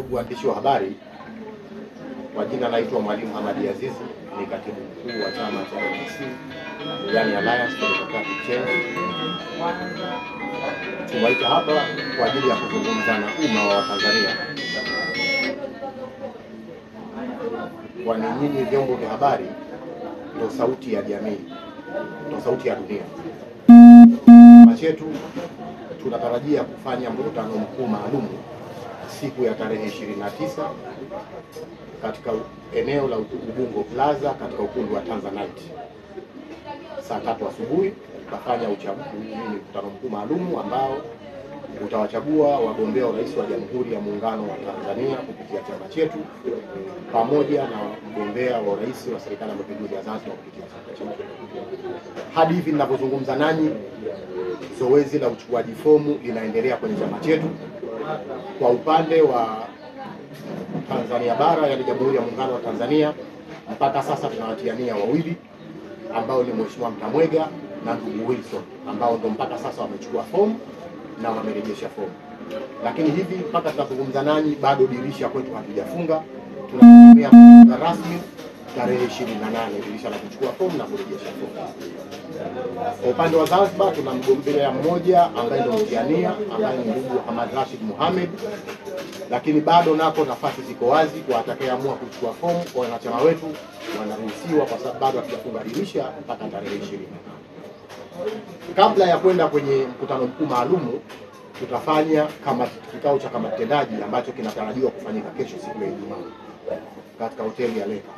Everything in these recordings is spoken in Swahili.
Ndugu waandishi wa habari, kwa jina naitwa Mwalimu Hamadi Azizi, ni katibu mkuu wa chama cha ADC, yani Alliance for Democratic Change. Tumewaita hapa kwa ajili ya kuzungumza na umma wa Tanzania, kwani nyinyi vyombo vya habari ndio sauti ya jamii, ndio sauti ya dunia. Chama chetu tunatarajia kufanya mkutano mkuu maalum siku ya tarehe 29 katika eneo la Ubungo Plaza katika ukumbi wa Tanzanite. Saa 3 asubuhi tutafanya mkutano mkuu maalum ambao utawachagua wagombea urais wa Jamhuri ya Muungano wa Tanzania kupitia chama chetu pamoja na mgombea wa urais wa Serikali ya Mapinduzi ya Zanzibar kupitia chama chetu. Hadi hivi ninapozungumza nanyi, zoezi la uchukuaji fomu linaendelea kwenye chama chetu. Kwa upande wa Tanzania bara, yani Jamhuri ya Muungano wa Tanzania, mpaka sasa tunawatiania wawili ambao ni Mheshimiwa Mtamwega na ndugu Wilson, ambao ndo mpaka sasa wamechukua fomu na wamerejesha fomu. Lakini hivi mpaka tunazungumza nanyi bado dirisha kwetu hatujafunga. Tunatumia rasmi tarehe 28 dirisha la kuchukua fomu na kurejesha fomu. Kwa upande wa Zanzibar tuna mgombea mmoja ambaye ndio mtiania, ambaye ni ndugu Ahmad Rashid Mohamed, lakini bado nako nafasi ziko wazi kwa atakayeamua kuchukua fomu. Kwa wanachama wetu wanaruhusiwa, kwa sababu bado hatujafunga dirisha mpaka tarehe 20. Kabla ya kwenda kwenye mkutano mkuu maalum, tutafanya kikao cha kamati tendaji ambacho kinatarajiwa kufanyika kesho siku ya Ijumaa katika hoteli ya Leka.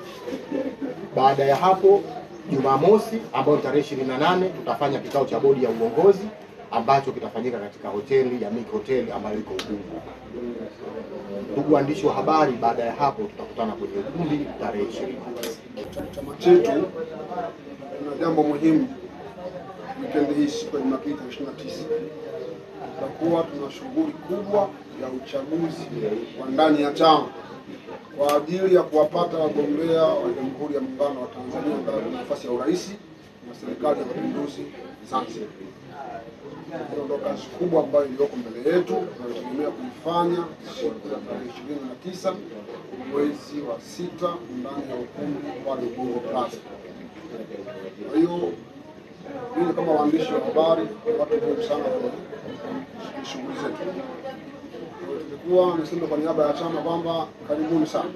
Baada ya hapo, Jumamosi ambayo ni tarehe 28, tutafanya kikao cha bodi ya uongozi ambacho kitafanyika katika hoteli ya Mik Hotel ambayo iko Ubungo. Ndugu waandishi wa habari, baada ya hapo tutakutana kwenye ukumbi tarehe 20. Chama chetu kuna jambo muhimu wikendi hii siku ya Jumapili 29. Tutakuwa tuna shughuli kubwa ya uchaguzi wa ndani ya chama kwa ajili ya kuwapata wagombea wa Jamhuri ya Muungano wa Tanzania katika nafasi ya urais na Serikali ya Mapinduzi Zanzibar. Hiyo ndio kazi kubwa ambayo iliyoko mbele yetu, tunategemea kuifanya siku ya tarehe 29 mwezi wa 6 ndani ya ukumbi wa Ubungo Plaza. Kwa hiyo mimi kama waandishi wa habari watu wengi sana kwa shughuli zetu. Tulikuwa niseme kwa niaba ya chama kwamba karibuni sana.